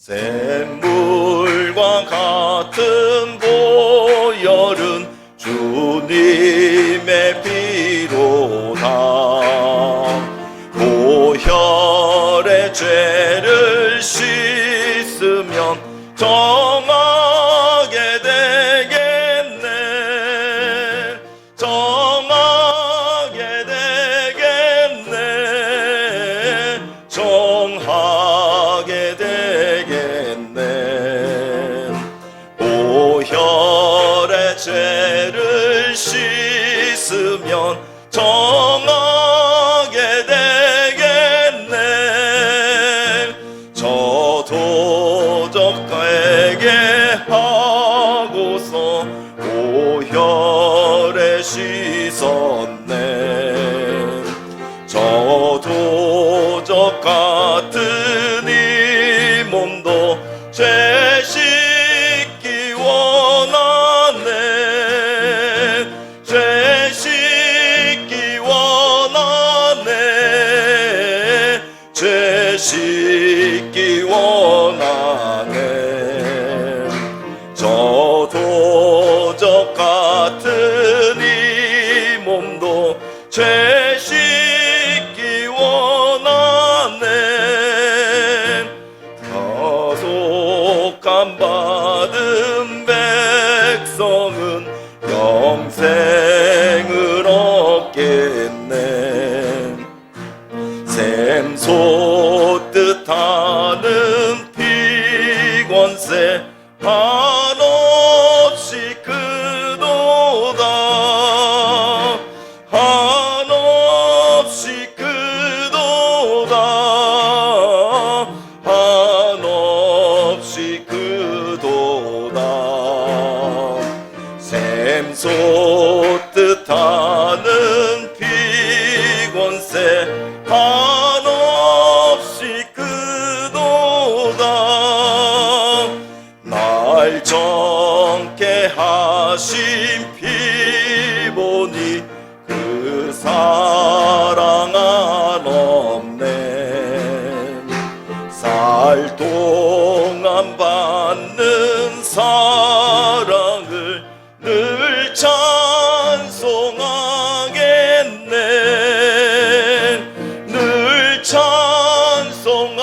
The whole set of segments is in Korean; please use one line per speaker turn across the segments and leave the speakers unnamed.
샘물과 같은 보혈은 주님의 피로다. 보혈의 죄를 씻으면 정하게 되겠네. 정하게 되겠네. 정하게 되겠네. 보혈의 죄를 씻으면 정하게 되겠네. 저 도적 회개하고서 보혈에 씻었네. 저 도적 같은 이 몸도 죄 씻기 원하네. 죄 씻기 원하네. 죄 씻기 원하네. 저 도적 같은 이 몸도 죄 씻기 원하네. 가속함 받은 백성은 영생을 얻겠네. 샘솟듯 하는 피권세 한없이 크도다. 한없이 크도다. 한없이 크도다. 샘솟듯 하는 피권세 한없이 크도다. 날 정케 하신 피 보니 그 사랑 한없네. 살 동안 받는 사랑을 늘 찬송하겠네. 늘 찬송하겠네.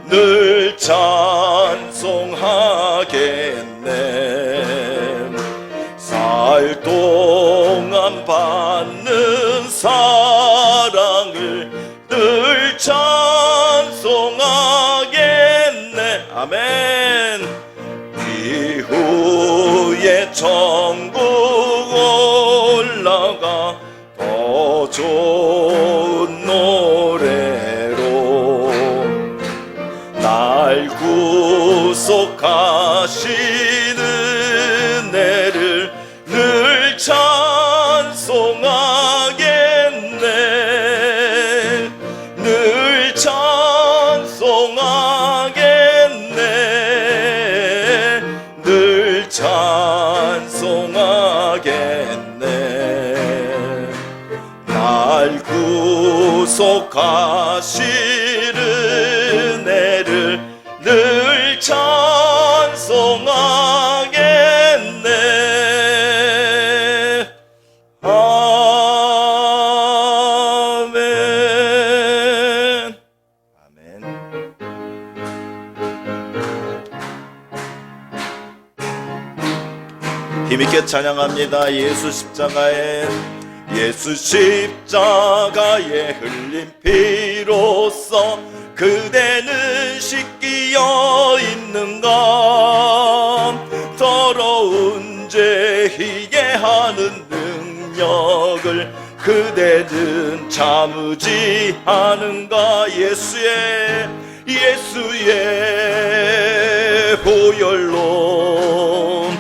늘 찬송하겠네. 살 동안 받는 사랑을 늘 찬송하겠네. 아멘. 이후에 천국 올라가 더 좋은 노래로 날 구속하시는 은혜를 늘 찬송하겠네. 늘 찬송하겠네. 늘 찬송하겠네. 날 구속하시는 은혜를 늘 찬송하겠네. 아멘. 아멘. 힘있게 찬양합니다. 예수 십자가에, 예수 십자가에 흘린 피로써 그대는 씻기어 있는가. 더러운 죄 희게 하는 능력을 그대는 참으지 않은가. 예수의 보혈로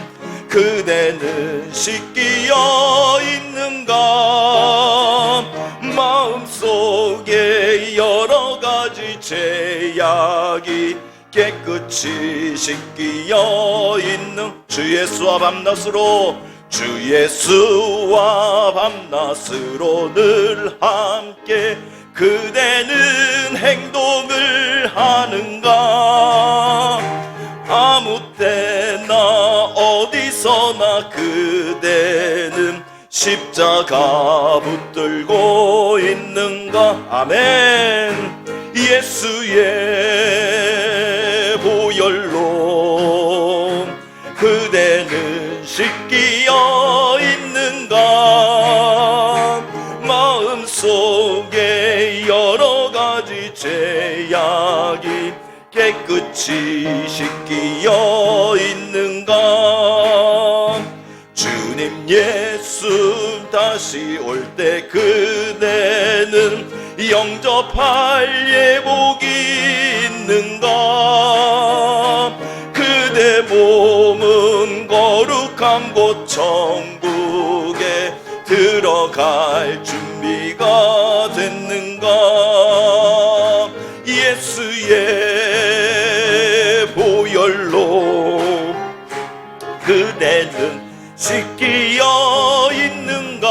그대는 씻기어 있는가. 마음속에 여러 가지 죄악이 깨끗이 씻기어 있는 주 예수와 밤낮으로, 주 예수와 밤낮으로 늘 함께 그 그대는 행동을 하는가? 아무 때나 어디서나 그대는 십자가 붙들고 있는가? 아멘. 예수의 보혈로 그대는 씻기어 있는가? 마음속에 여러 가지 죄악이 깨끗이 씻기어 있는가? 주님 예수 다시 올 때 그대는 영접할 예복이 있는가? 그대 몸은 거룩한 곳 천국에 들어갈 준비가 됐는가? 예수의 보혈로 그대는 씻기어 있는가?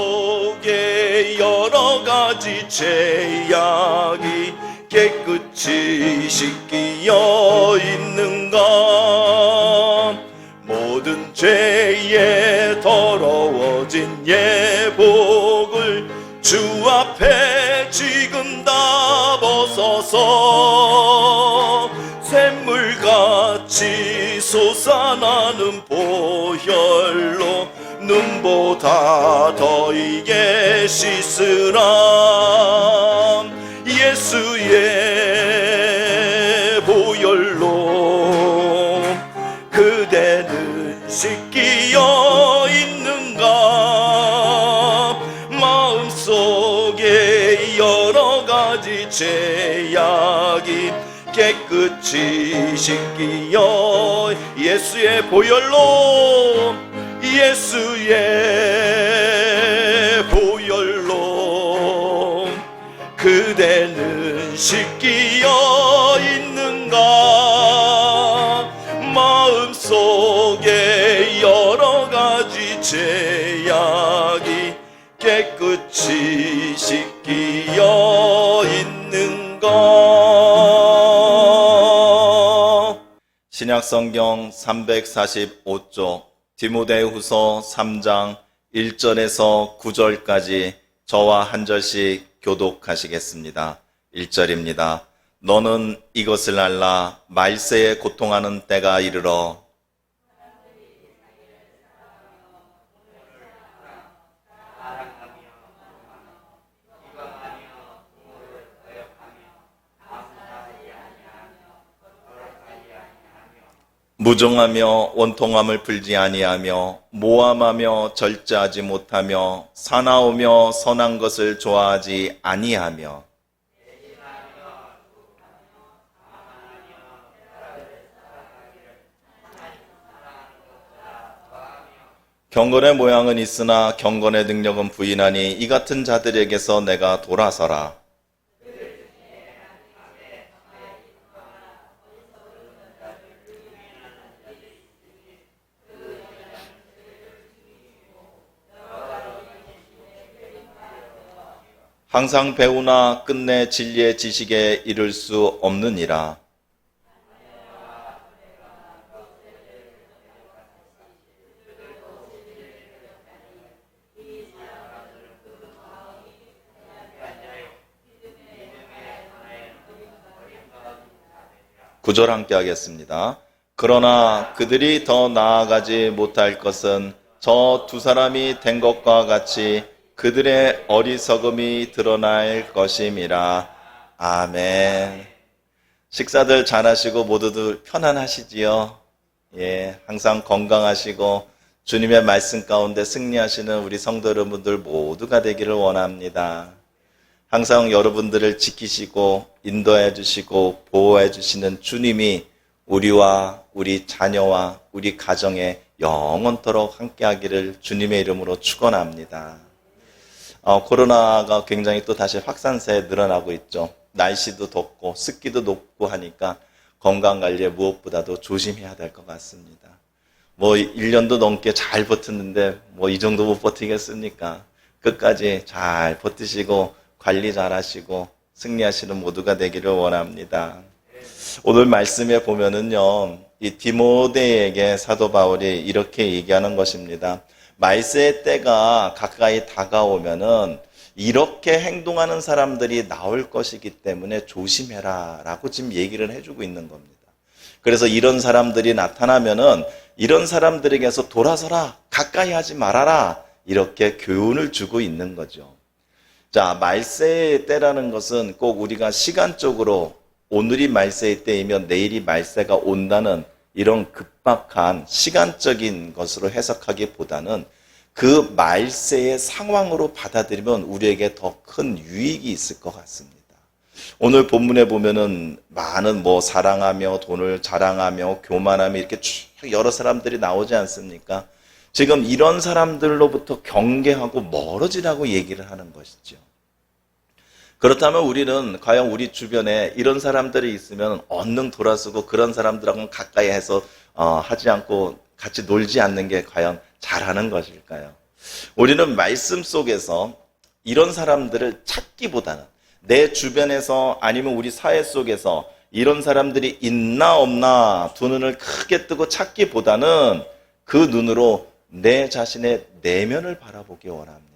마음속에 여러 가지 죄악이 깨끗이 씻기어 있는가? 모든 죄에 더러워진 예복을 주 앞에 지금 다 벗어서 샘물같이 솟아나는 보혈로 눈보다 더 이게 씻으라. 예수의 보혈로 그대는 씻기어 있는가? 마음속에 여러 가지 죄악이 깨끗이 씻기어 예수의 보혈로 예수의 보혈로 그대는 씻기어 있는가? 마음속에 여러 가지 죄악이 깨끗이 씻기어 있는가? 신약성경 345쪽 디모데후서 3장 1절에서 9절까지 저와 한 절씩 교독하시겠습니다. 1절입니다. 너는 이것을 알라. 말세에 고통하는 때가 이르러 무정하며 원통함을 풀지 아니하며 모함하며 절제하지 못하며 사나우며 선한 것을 좋아하지 아니하며 경건의 모양은 있으나 경건의 능력은 부인하니 이 같은 자들에게서 내가 돌아서라. 항상 배우나 끝내 진리의 지식에 이를 수 없느니라. 구절 함께 하겠습니다. 그러나 그들이 더 나아가지 못할 것은 저 두 사람이 된 것과 같이 그들의 어리석음이 드러날 것임이라. 아멘. 식사들 잘하시고 모두들 편안하시지요? 예, 항상 건강하시고 주님의 말씀 가운데 승리하시는 우리 성도 여러분들 모두가 되기를 원합니다. 항상 여러분들을 지키시고 인도해 주시고 보호해 주시는 주님이 우리와 우리 자녀와 우리 가정에 영원토록 함께하기를 주님의 이름으로 축원합니다. 코로나가 굉장히 또 다시 확산세 늘어나고 있죠. 날씨도 덥고 습기도 높고 하니까 건강관리에 무엇보다도 조심해야 될 것 같습니다. 1년도 넘게 잘 버텼는데 이 정도 못 버티겠습니까? 끝까지 잘 버티시고 관리 잘 하시고 승리하시는 모두가 되기를 원합니다. 오늘 말씀에 보면은요, 이 디모데에게 사도 바울이 이렇게 얘기하는 것입니다. 말세의 때가 가까이 다가오면은 이렇게 행동하는 사람들이 나올 것이기 때문에 조심해라 라고 지금 얘기를 해주고 있는 겁니다. 그래서 이런 사람들이 나타나면은 이런 사람들에게서 돌아서라, 가까이 하지 말아라, 이렇게 교훈을 주고 있는 거죠. 자, 말세의 때라는 것은 꼭 우리가 시간적으로 오늘이 말세의 때이면 내일이 말세가 온다는 이런 급박한 시간적인 것으로 해석하기보다는 그 말세의 상황으로 받아들이면 우리에게 더 큰 유익이 있을 것 같습니다. 오늘 본문에 보면은 많은 사랑하며 돈을 자랑하며 교만하며 이렇게 쭉 여러 사람들이 나오지 않습니까? 지금 이런 사람들로부터 경계하고 멀어지라고 얘기를 하는 것이죠. 그렇다면 우리는 과연 우리 주변에 이런 사람들이 있으면 얼른 돌아서고 그런 사람들하고는 가까이 해서 하지 않고 같이 놀지 않는 게 과연 잘하는 것일까요? 우리는 말씀 속에서 이런 사람들을 찾기보다는 내 주변에서 아니면 우리 사회 속에서 이런 사람들이 있나 없나 두 눈을 크게 뜨고 찾기보다는 그 눈으로 내 자신의 내면을 바라보기 원합니다.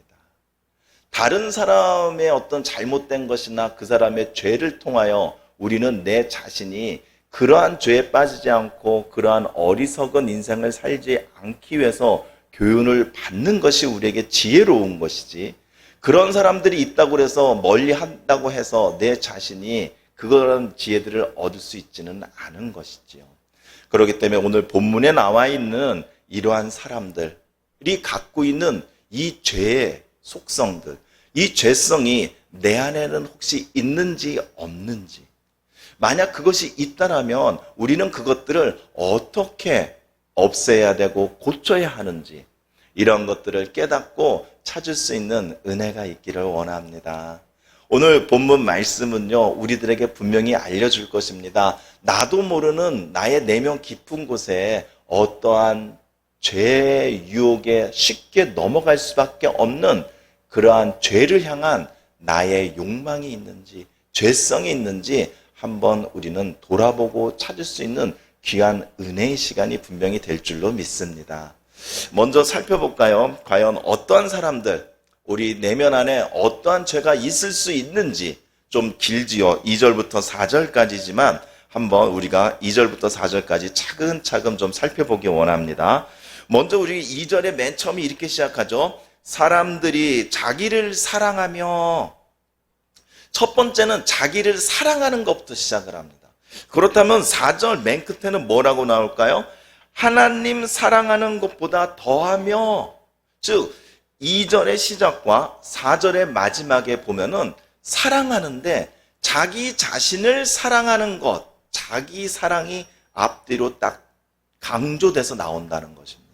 다른 사람의 어떤 잘못된 것이나 그 사람의 죄를 통하여 우리는 내 자신이 그러한 죄에 빠지지 않고 그러한 어리석은 인생을 살지 않기 위해서 교훈을 받는 것이 우리에게 지혜로운 것이지, 그런 사람들이 있다고 해서 멀리 한다고 해서 내 자신이 그런 지혜들을 얻을 수 있지는 않은 것이지요. 그렇기 때문에 오늘 본문에 나와 있는 이러한 사람들이 갖고 있는 이 죄의 속성들, 이 죄성이 내 안에는 혹시 있는지 없는지, 만약 그것이 있다라면 우리는 그것들을 어떻게 없애야 되고 고쳐야 하는지, 이런 것들을 깨닫고 찾을 수 있는 은혜가 있기를 원합니다. 오늘 본문 말씀은요, 우리들에게 분명히 알려줄 것입니다. 나도 모르는 나의 내면 깊은 곳에 어떠한 죄의 유혹에 쉽게 넘어갈 수밖에 없는 그러한 죄를 향한 나의 욕망이 있는지, 죄성이 있는지 한번 우리는 돌아보고 찾을 수 있는 귀한 은혜의 시간이 분명히 될 줄로 믿습니다. 먼저 살펴볼까요? 과연 어떠한 사람들, 우리 내면 안에 어떠한 죄가 있을 수 있는지. 좀 길지요. 2절부터 4절까지지만 한번 우리가 2절부터 4절까지 차근차근 좀 살펴보기 원합니다. 먼저 우리 2절의 맨 처음이 이렇게 시작하죠. 사람들이 자기를 사랑하며, 첫 번째는 자기를 사랑하는 것부터 시작을 합니다. 그렇다면 4절 맨 끝에는 뭐라고 나올까요? 하나님 사랑하는 것보다 더하며, 즉 2절의 시작과 4절의 마지막에 보면은 사랑하는데 자기 자신을 사랑하는 것, 자기 사랑이 앞뒤로 딱 강조돼서 나온다는 것입니다.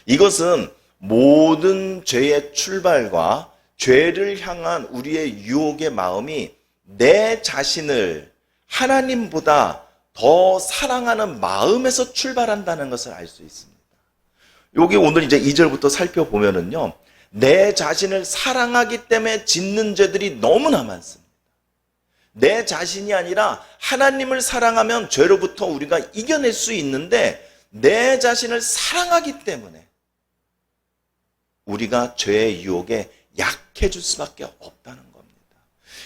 이것은 모든 죄의 출발과 죄를 향한 우리의 유혹의 마음이 내 자신을 하나님보다 더 사랑하는 마음에서 출발한다는 것을 알 수 있습니다. 여기 오늘 이제 2절부터 살펴보면은요, 내 자신을 사랑하기 때문에 짓는 죄들이 너무나 많습니다. 내 자신이 아니라 하나님을 사랑하면 죄로부터 우리가 이겨낼 수 있는데, 내 자신을 사랑하기 때문에 우리가 죄의 유혹에 약해질 수밖에 없다는 겁니다.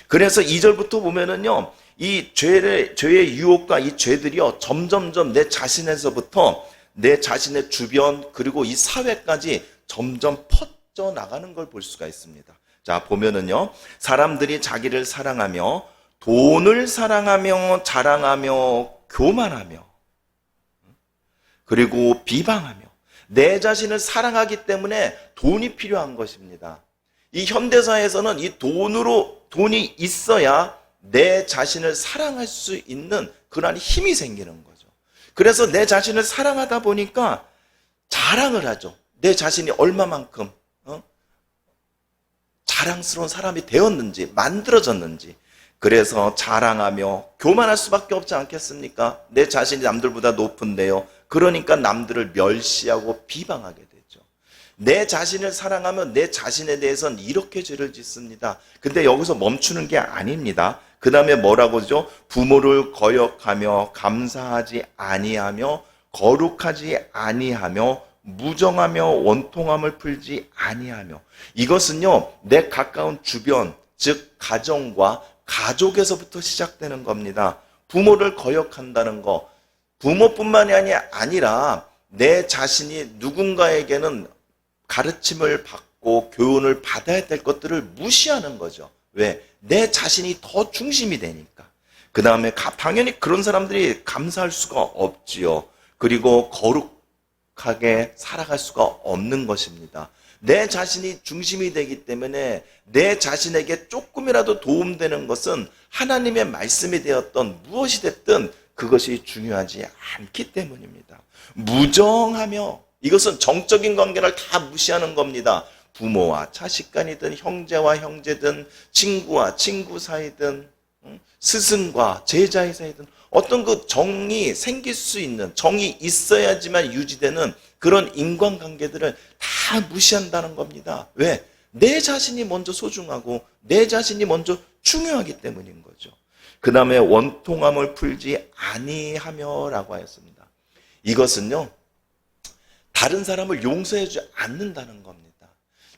그래서 2절부터 보면은요, 이 죄의 유혹과 이 죄들이요, 점점점 내 자신에서부터 내 자신의 주변 그리고 이 사회까지 점점 퍼져 나가는 걸 볼 수가 있습니다. 자, 보면은요, 사람들이 자기를 사랑하며 돈을 사랑하며 자랑하며 교만하며 그리고 비방하며, 내 자신을 사랑하기 때문에 돈이 필요한 것입니다. 이 현대사에서는 이 돈이 있어야 내 자신을 사랑할 수 있는 그러한 힘이 생기는 거죠. 그래서 내 자신을 사랑하다 보니까 자랑을 하죠. 내 자신이 얼마만큼 자랑스러운 사람이 되었는지, 만들어졌는지. 그래서 자랑하며 교만할 수밖에 없지 않겠습니까? 내 자신이 남들보다 높은데요. 그러니까 남들을 멸시하고 비방하게 되죠. 내 자신을 사랑하면 내 자신에 대해서는 이렇게 죄를 짓습니다. 근데 여기서 멈추는 게 아닙니다. 그 다음에 뭐라고 하죠? 부모를 거역하며 감사하지 아니하며 거룩하지 아니하며 무정하며 원통함을 풀지 아니하며. 이것은요, 내 가까운 주변, 즉 가정과 가족에서부터 시작되는 겁니다. 부모를 거역한다는 거, 부모뿐만이 아니라 내 자신이 누군가에게는 가르침을 받고 교훈을 받아야 될 것들을 무시하는 거죠. 왜? 내 자신이 더 중심이 되니까. 그 다음에 당연히 그런 사람들이 감사할 수가 없지요. 그리고 거룩하게 살아갈 수가 없는 것입니다. 내 자신이 중심이 되기 때문에 내 자신에게 조금이라도 도움되는 것은 하나님의 말씀이 되었던 무엇이 됐든 그것이 중요하지 않기 때문입니다. 무정하며, 이것은 정적인 관계를 다 무시하는 겁니다. 부모와 자식 간이든 형제와 형제든 친구와 친구 사이든 스승과 제자의 사이든 어떤 그 정이 생길 수 있는, 정이 있어야지만 유지되는 그런 인간관계들을 다 무시한다는 겁니다. 왜? 내 자신이 먼저 소중하고 내 자신이 먼저 중요하기 때문인 거죠. 그 다음에 원통함을 풀지 아니하며 라고 하였습니다. 이것은요, 다른 사람을 용서해주지 않는다는 겁니다.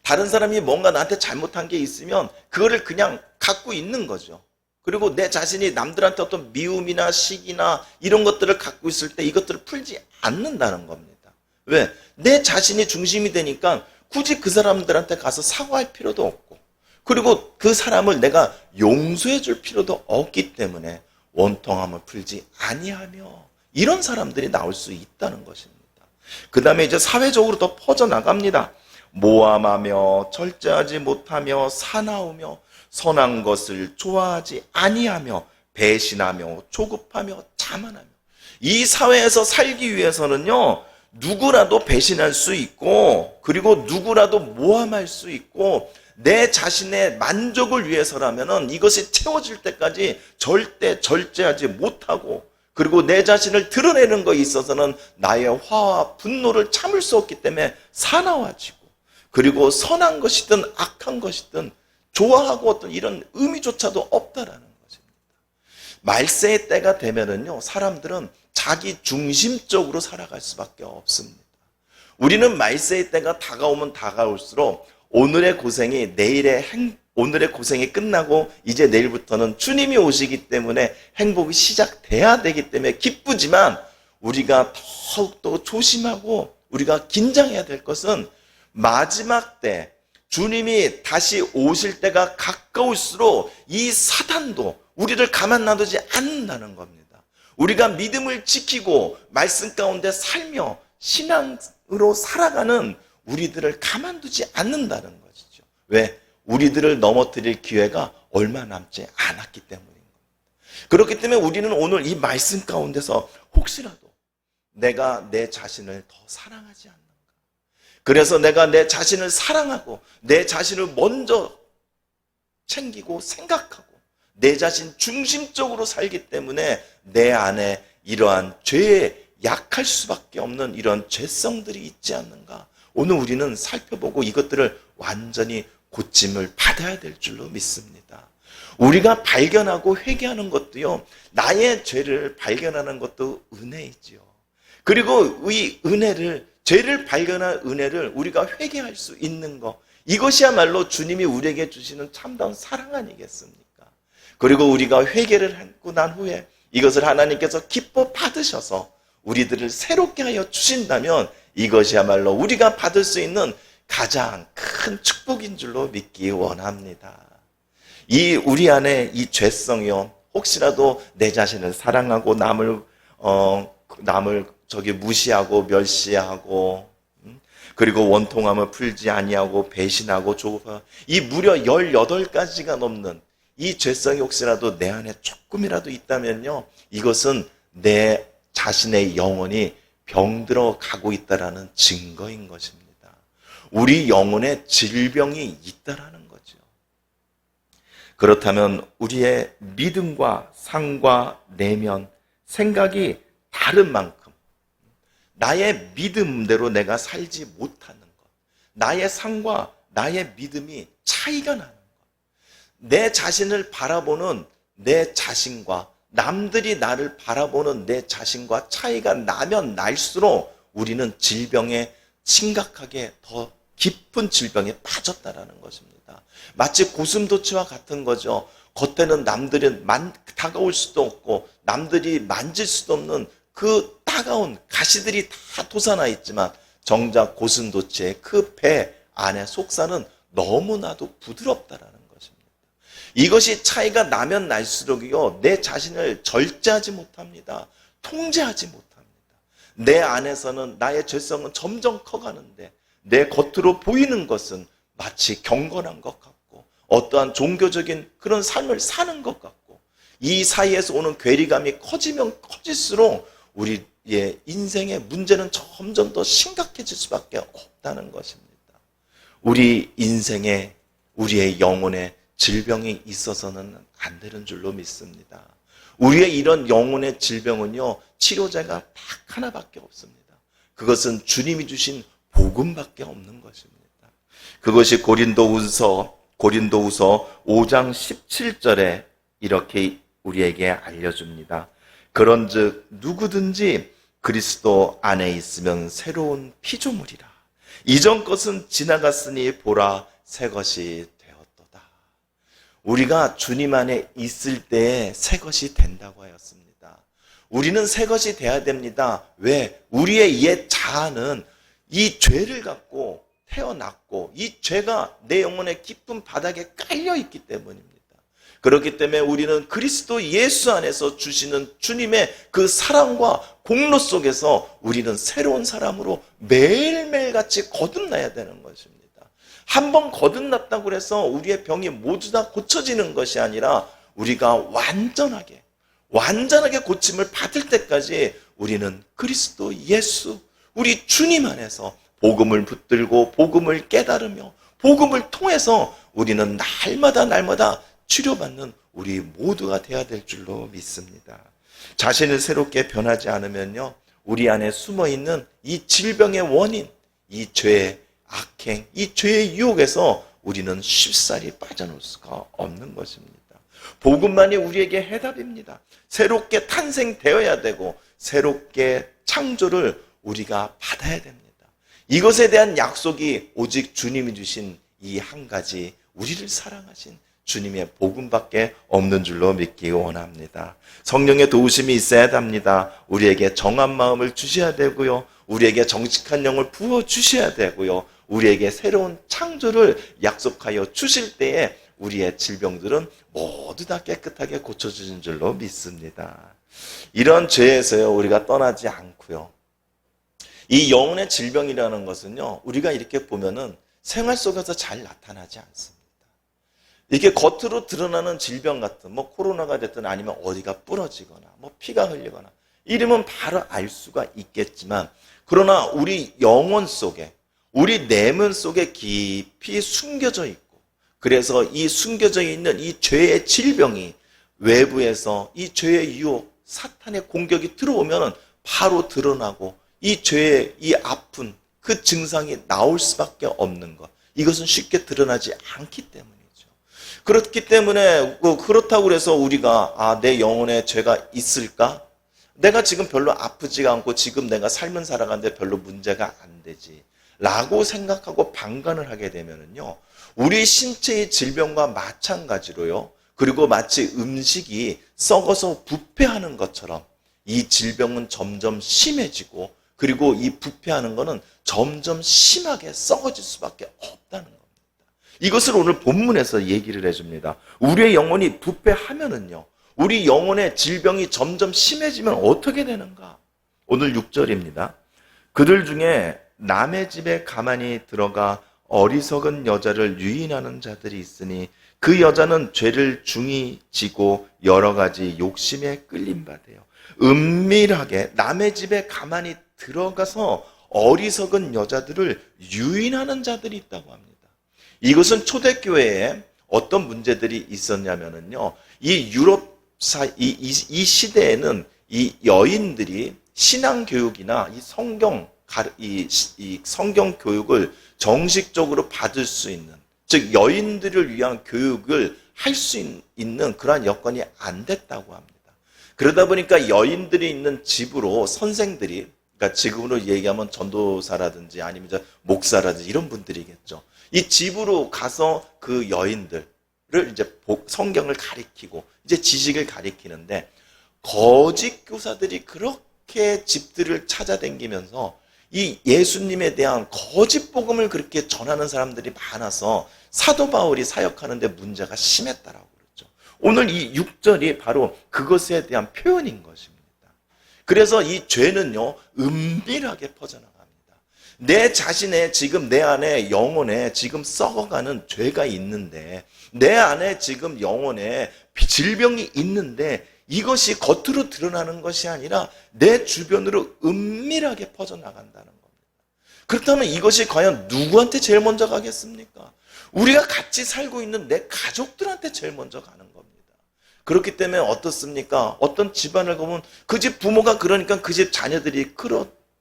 다른 사람이 뭔가 나한테 잘못한 게 있으면 그거를 그냥 갖고 있는 거죠. 그리고 내 자신이 남들한테 어떤 미움이나 시기나 이런 것들을 갖고 있을 때 이것들을 풀지 않는다는 겁니다. 왜? 내 자신이 중심이 되니까 굳이 그 사람들한테 가서 사과할 필요도 없고, 그리고 그 사람을 내가 용서해 줄 필요도 없기 때문에 원통함을 풀지 아니하며, 이런 사람들이 나올 수 있다는 것입니다. 그 다음에 이제 사회적으로 더 퍼져나갑니다. 모함하며 절제하지 못하며 사나우며 선한 것을 좋아하지 아니하며 배신하며 조급하며 자만하며. 이 사회에서 살기 위해서는요, 누구라도 배신할 수 있고, 그리고 누구라도 모함할 수 있고, 내 자신의 만족을 위해서라면은 이것이 채워질 때까지 절대 절제하지 못하고, 그리고 내 자신을 드러내는 것에 있어서는 나의 화와 분노를 참을 수 없기 때문에 사나워지고, 그리고 선한 것이든 악한 것이든 좋아하고 어떤 이런 의미조차도 없다라는 것입니다. 말세의 때가 되면은요, 사람들은 자기 중심적으로 살아갈 수밖에 없습니다. 우리는 말세의 때가 다가오면 다가올수록 오늘의 고생이 오늘의 고생이 끝나고 이제 내일부터는 주님이 오시기 때문에 행복이 시작돼야 되기 때문에 기쁘지만, 우리가 더욱더 조심하고 우리가 긴장해야 될 것은 마지막 때 주님이 다시 오실 때가 가까울수록 이 사단도 우리를 가만 놔두지 않는다는 겁니다. 우리가 믿음을 지키고 말씀 가운데 살며 신앙으로 살아가는 우리들을 가만두지 않는다는 것이죠. 왜? 우리들을 넘어뜨릴 기회가 얼마 남지 않았기 때문인 겁니다. 그렇기 때문에 우리는 오늘 이 말씀 가운데서 혹시라도 내가 내 자신을 더 사랑하지 않는가, 그래서 내가 내 자신을 사랑하고 내 자신을 먼저 챙기고 생각하고 내 자신 중심적으로 살기 때문에 내 안에 이러한 죄에 약할 수밖에 없는 이런 죄성들이 있지 않는가, 오늘 우리는 살펴보고 이것들을 완전히 고침을 받아야 될 줄로 믿습니다. 우리가 발견하고 회개하는 것도요, 나의 죄를 발견하는 것도 은혜이지요. 그리고 이 은혜를, 죄를 발견한 은혜를 우리가 회개할 수 있는 것, 이것이야말로 주님이 우리에게 주시는 참다운 사랑 아니겠습니까? 그리고 우리가 회개를 하고 난 후에 이것을 하나님께서 기뻐 받으셔서 우리들을 새롭게 하여 주신다면 이것이야말로 우리가 받을 수 있는 가장 큰 축복인 줄로 믿기 원합니다. 우리 안에 이 죄성이요, 혹시라도 내 자신을 사랑하고 남을 무시하고 멸시하고, 그리고 원통함을 풀지 아니하고 배신하고 조급하고, 이 무려 18가지가 넘는 이 죄성이 혹시라도 내 안에 조금이라도 있다면요, 이것은 내 자신의 영혼이 병들어 가고 있다라는 증거인 것입니다. 우리 영혼에 질병이 있다라는 거죠. 그렇다면 우리의 믿음과 삶과 내면, 생각이 다른 만큼 나의 믿음대로 내가 살지 못하는 것, 나의 삶과 나의 믿음이 차이가 나는 거예요. 내 자신을 바라보는 내 자신과 남들이 나를 바라보는 내 자신과 차이가 나면 날수록 우리는 질병에 심각하게 더 깊은 질병에 빠졌다라는 것입니다. 마치 고슴도치와 같은 거죠. 겉에는 남들이 다가올 수도 없고 남들이 만질 수도 없는 그 따가운 가시들이 다 솟아나 있지만 정작 고슴도치의 그 배 안에 속살은 너무나도 부드럽다라는 것입니다. 이것이 차이가 나면 날수록요 내 자신을 절제하지 못합니다. 통제하지 못합니다. 내 안에서는 나의 죄성은 점점 커가는데 내 겉으로 보이는 것은 마치 경건한 것 같고 어떠한 종교적인 그런 삶을 사는 것 같고 이 사이에서 오는 괴리감이 커지면 커질수록 우리의 인생의 문제는 점점 더 심각해질 수밖에 없다는 것입니다. 우리 인생에 우리의 영혼에 질병이 있어서는 안 되는 줄로 믿습니다. 우리의 이런 영혼의 질병은요 치료제가 딱 하나밖에 없습니다. 그것은 주님이 주신 복음밖에 없는 것입니다. 그것이 고린도후서 5장 17절에 이렇게 우리에게 알려줍니다. 그런즉 누구든지 그리스도 안에 있으면 새로운 피조물이라. 이전 것은 지나갔으니 보라 새 것이 되었도다. 우리가 주님 안에 있을 때에 새 것이 된다고 하였습니다. 우리는 새 것이 돼야 됩니다. 왜? 우리의 옛 자아는 이 죄를 갖고 태어났고 이 죄가 내 영혼의 깊은 바닥에 깔려 있기 때문입니다. 그렇기 때문에 우리는 그리스도 예수 안에서 주시는 주님의 그 사랑과 공로 속에서 우리는 새로운 사람으로 매일매일 같이 거듭나야 되는 것입니다. 한 번 거듭났다고 해서 우리의 병이 모두 다 고쳐지는 것이 아니라 우리가 완전하게 고침을 받을 때까지 우리는 그리스도 예수 우리 주님 안에서 복음을 붙들고 복음을 깨달으며 복음을 통해서 우리는 날마다 치료받는 우리 모두가 되어야 될 줄로 믿습니다. 자신을 새롭게 변하지 않으면요 우리 안에 숨어있는 이 질병의 원인, 이 죄의 악행, 이 죄의 유혹에서 우리는 쉽사리 빠져나올 수가 없는 것입니다. 복음만이 우리에게 해답입니다. 새롭게 탄생되어야 되고 새롭게 창조를 우리가 받아야 됩니다. 이것에 대한 약속이 오직 주님이 주신 이 한 가지 우리를 사랑하신 주님의 복음밖에 없는 줄로 믿기 원합니다. 성령의 도우심이 있어야 합니다. 우리에게 정한 마음을 주셔야 되고요. 우리에게 정직한 영을 부어주셔야 되고요. 우리에게 새로운 창조를 약속하여 주실 때에 우리의 질병들은 모두 다 깨끗하게 고쳐주신 줄로 믿습니다. 이런 죄에서요 우리가 떠나지 않고요. 이 영혼의 질병이라는 것은요 우리가 이렇게 보면은 생활 속에서 잘 나타나지 않습니다. 이게 겉으로 드러나는 질병 같은 뭐 코로나가 됐든 아니면 어디가 부러지거나 뭐 피가 흘리거나 이러면 바로 알 수가 있겠지만 그러나 우리 영혼 속에 우리 내면 속에 깊이 숨겨져 있고 그래서 이 숨겨져 있는 이 죄의 질병이 외부에서 이 죄의 유혹 사탄의 공격이 들어오면 바로 드러나고 이 죄의 이 아픈 그 증상이 나올 수밖에 없는 것 이것은 쉽게 드러나지 않기 때문에 그렇기 때문에 그렇다고 해서 우리가 내 영혼에 죄가 있을까? 내가 지금 별로 아프지가 않고 지금 내가 삶은 살아가는데 별로 문제가 안 되지 라고 생각하고 방관을 하게 되면은요 우리 신체의 질병과 마찬가지로요 그리고 마치 음식이 썩어서 부패하는 것처럼 이 질병은 점점 심해지고 그리고 이 부패하는 거는 점점 심하게 썩어질 수밖에 없다는 겁니다. 이것을 오늘 본문에서 얘기를 해줍니다. 우리의 영혼이 부패하면은요, 우리 영혼의 질병이 점점 심해지면 어떻게 되는가? 오늘 6절입니다. 그들 중에 남의 집에 가만히 들어가 어리석은 여자를 유인하는 자들이 있으니 그 여자는 죄를 중히 지고 여러 가지 욕심에 끌림받아요. 은밀하게 남의 집에 가만히 들어가서 어리석은 여자들을 유인하는 자들이 있다고 합니다. 이것은 초대교회에 어떤 문제들이 있었냐면요. 이 이 시대에는 이 여인들이 신앙교육이나 이 성경 이 성경 교육을 정식적으로 받을 수 있는, 즉 여인들을 위한 교육을 할 수 있는 그러한 여건이 안 됐다고 합니다. 그러다 보니까 여인들이 있는 집으로 선생들이, 그러니까 지금으로 얘기하면 전도사라든지 아니면 목사라든지 이런 분들이겠죠. 이 집으로 가서 그 여인들을 이제 성경을 가리키고 이제 지식을 가리키는데, 거짓 교사들이 그렇게 집들을 찾아다니면서 이 예수님에 대한 거짓 복음을 그렇게 전하는 사람들이 많아서 사도 바울이 사역하는데 문제가 심했다라고 그랬죠. 오늘 이 6절이 바로 그것에 대한 표현인 것입니다. 그래서 이 죄는요, 은밀하게 퍼져나갑니다. 내 자신의 지금 내 안에 영혼에 지금 썩어가는 죄가 있는데, 내 안에 지금 영혼에 질병이 있는데, 이것이 겉으로 드러나는 것이 아니라 내 주변으로 은밀하게 퍼져나간다는 겁니다. 그렇다면 이것이 과연 누구한테 제일 먼저 가겠습니까? 우리가 같이 살고 있는 내 가족들한테 제일 먼저 가는 겁니다. 그렇기 때문에 어떻습니까? 어떤 집안을 보면 그 집 부모가 그러니까 그 집 자녀들이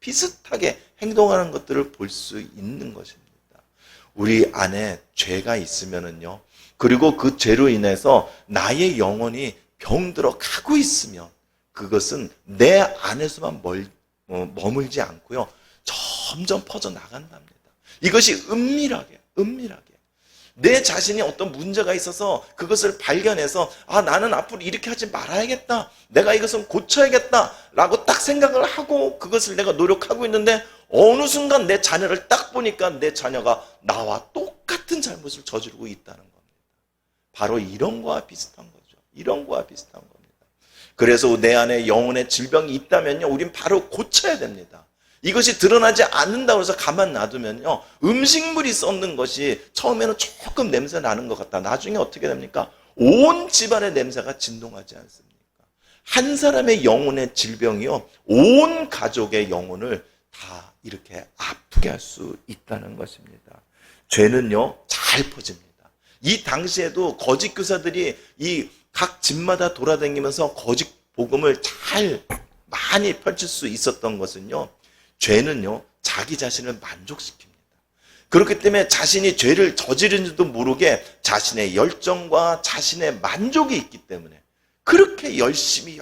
비슷하게 행동하는 것들을 볼 수 있는 것입니다. 우리 안에 죄가 있으면은요, 그리고 그 죄로 인해서 나의 영혼이 병들어 가고 있으면 그것은 내 안에서만 머물지 않고요, 점점 퍼져나간답니다. 이것이 은밀하게 내 자신이 어떤 문제가 있어서 그것을 발견해서 나는 앞으로 이렇게 하지 말아야겠다, 내가 이것은 고쳐야겠다 라고 딱 생각을 하고 그것을 내가 노력하고 있는데, 어느 순간 내 자녀를 딱 보니까 내 자녀가 나와 똑같은 잘못을 저지르고 있다는 겁니다. 바로 이런 거와 비슷한 거죠. 이런 거와 비슷한 겁니다. 그래서 내 안에 영혼의 질병이 있다면요, 우린 바로 고쳐야 됩니다. 이것이 드러나지 않는다고 해서 가만 놔두면요, 음식물이 썩는 것이 처음에는 조금 냄새 나는 것 같다. 나중에 어떻게 됩니까? 온 집안의 냄새가 진동하지 않습니까? 한 사람의 영혼의 질병이요, 온 가족의 영혼을 다 이렇게 아프게 할 수 있다는 것입니다. 죄는요, 잘 퍼집니다. 이 당시에도 거짓 교사들이 이 각 집마다 돌아다니면서 거짓 복음을 잘 많이 펼칠 수 있었던 것은요, 죄는요, 자기 자신을 만족시킵니다. 그렇기 때문에 자신이 죄를 저지른지도 모르게 자신의 열정과 자신의 만족이 있기 때문에 그렇게 열심히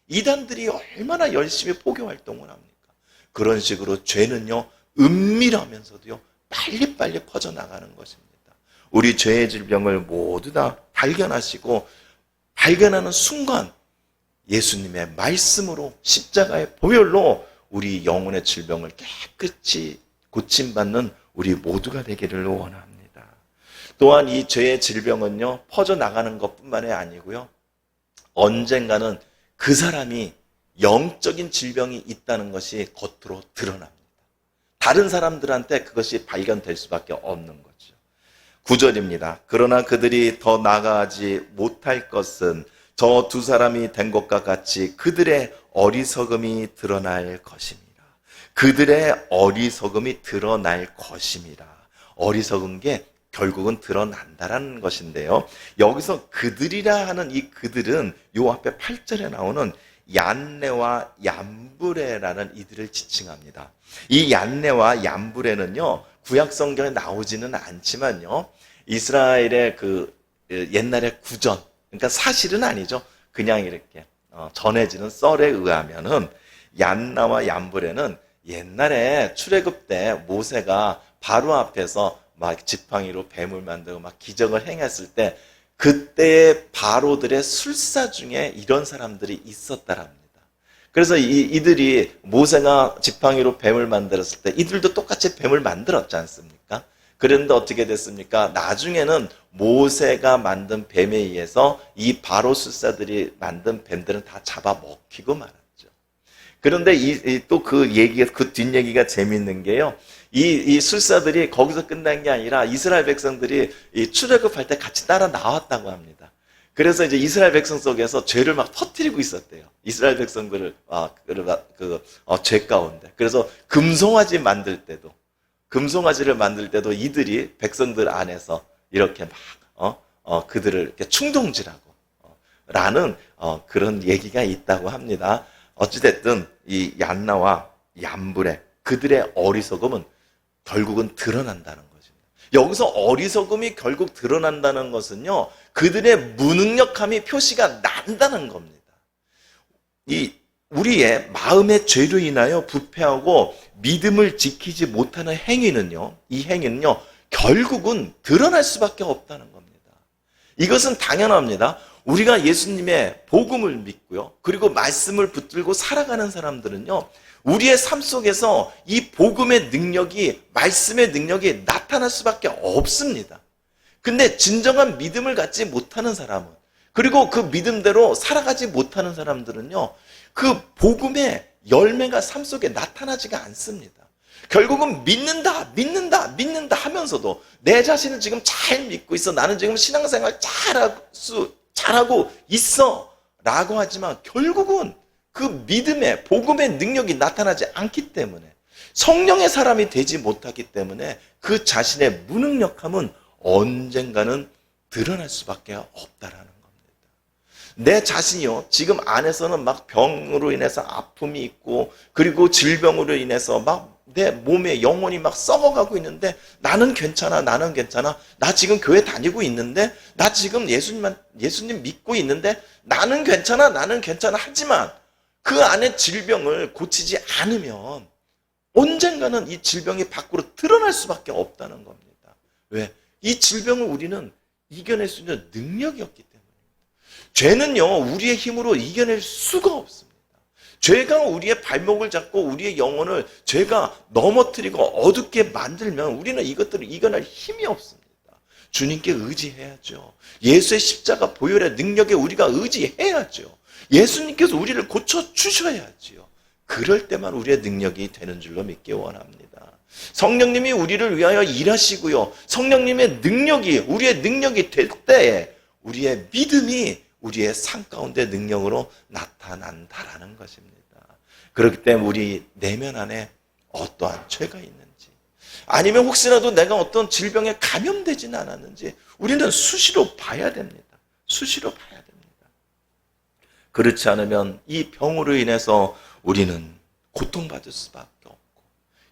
이단들이 얼마나 열심히 포교 활동을 합니까? 그런 식으로 죄는요, 은밀하면서도요, 빨리빨리 퍼져나가는 것입니다. 우리 죄의 질병을 모두 다 발견하시고, 발견하는 순간 예수님의 말씀으로, 십자가의 보혈로 우리 영혼의 질병을 깨끗이 고침받는 우리 모두가 되기를 원합니다. 또한 이 죄의 질병은요, 퍼져나가는 것뿐만이 아니고요, 언젠가는 그 사람이 영적인 질병이 있다는 것이 겉으로 드러납니다. 다른 사람들한테 그것이 발견될 수밖에 없는 거죠. 9절입니다. 그러나 그들이 더 나아가지 못할 것은 저 두 사람이 된 것과 같이 그들의 어리석음이 드러날 것입니다. 그들의 어리석음이 드러날 것입니다. 어리석은 게 결국은 드러난다라는 것인데요, 여기서 그들이라 하는 이 그들은 요 앞에 8절에 나오는 얀네와 얌브레라는 이들을 지칭합니다. 이 얀네와 얌브레는요, 구약 성경에 나오지는 않지만요, 이스라엘의 그 옛날의 구전, 그러니까 사실은 아니죠, 그냥 이렇게 전해지는 썰에 의하면은 얀나와 얌브레는 옛날에 출애굽 때 모세가 바로 앞에서 막 지팡이로 뱀을 만들고 막 기적을 행했을 때, 그때의 바로들의 술사 중에 이런 사람들이 있었다랍니다. 그래서 이들이 모세가 지팡이로 뱀을 만들었을 때 이들도 똑같이 뱀을 만들었지 않습니까? 그런데 어떻게 됐습니까? 나중에는 모세가 만든 뱀에 의해서 이 바로 술사들이 만든 뱀들은 다 잡아먹히고 말았죠. 그런데 또 그 얘기가, 그 뒷얘기가 재밌는 게요, 이 술사들이 거기서 끝난 게 아니라 이스라엘 백성들이 이 출애굽할 때 같이 따라 나왔다고 합니다. 그래서 이제 이스라엘 백성 속에서 죄를 막 퍼뜨리고 있었대요. 이스라엘 백성들을 죄 가운데. 그래서 금송아지를 만들 때도 이들이 백성들 안에서 이렇게 막 그들을 이렇게 충동질하고 라는 그런 얘기가 있다고 합니다. 어찌됐든 이 얀나와 얌브레, 그들의 어리석음은 결국은 드러난다는 것입니다. 여기서 어리석음이 결국 드러난다는 것은요, 그들의 무능력함이 표시가 난다는 겁니다. 우리의 마음의 죄로 인하여 부패하고 믿음을 지키지 못하는 행위는요, 이 행위는요, 결국은 드러날 수밖에 없다는 겁니다. 이것은 당연합니다. 우리가 예수님의 복음을 믿고요, 그리고 말씀을 붙들고 살아가는 사람들은요, 우리의 삶 속에서 이 복음의 능력이, 말씀의 능력이 나타날 수밖에 없습니다. 근데 진정한 믿음을 갖지 못하는 사람은, 그리고 그 믿음대로 살아가지 못하는 사람들은요, 그 복음의 열매가 삶 속에 나타나지가 않습니다. 결국은 믿는다 하면서도 내 자신을 지금 잘 믿고 있어, 나는 지금 신앙생활 잘하고 있어 라고 하지만 결국은 그 믿음의 복음의 능력이 나타나지 않기 때문에, 성령의 사람이 되지 못하기 때문에 그 자신의 무능력함은 언젠가는 드러날 수밖에 없다라는 겁니다. 내 자신이요, 지금 안에서는 막 병으로 인해서 아픔이 있고, 그리고 질병으로 인해서 막 내 몸에 영혼이 막 썩어가고 있는데, 나는 괜찮아, 나 지금 교회 다니고 있는데, 나 지금 예수님 믿고 있는데, 나는 괜찮아 하지만 그 안에 질병을 고치지 않으면 언젠가는 이 질병이 밖으로 드러날 수밖에 없다는 겁니다. 왜? 이 질병을 우리는 이겨낼 수 있는 능력이 없기 때문입니다. 죄는요, 우리의 힘으로 이겨낼 수가 없습니다. 죄가 우리의 발목을 잡고 우리의 영혼을 죄가 넘어뜨리고 어둡게 만들면 우리는 이것들을 이겨낼 힘이 없습니다. 주님께 의지해야죠. 예수의 십자가 보혈의 능력에 우리가 의지해야죠. 예수님께서 우리를 고쳐주셔야지요. 그럴 때만 우리의 능력이 되는 줄로 믿기 원합니다. 성령님이 우리를 위하여 일하시고요, 성령님의 능력이 우리의 능력이 될 때에 우리의 믿음이 우리의 삶 가운데 능력으로 나타난다라는 것입니다. 그렇기 때문에 우리 내면 안에 어떠한 죄가 있는지, 아니면 혹시라도 내가 어떤 질병에 감염되지는 않았는지 우리는 수시로 봐야 됩니다. 수시로 봐야 됩니다. 그렇지 않으면 이 병으로 인해서 우리는 고통받을 수밖에 없고,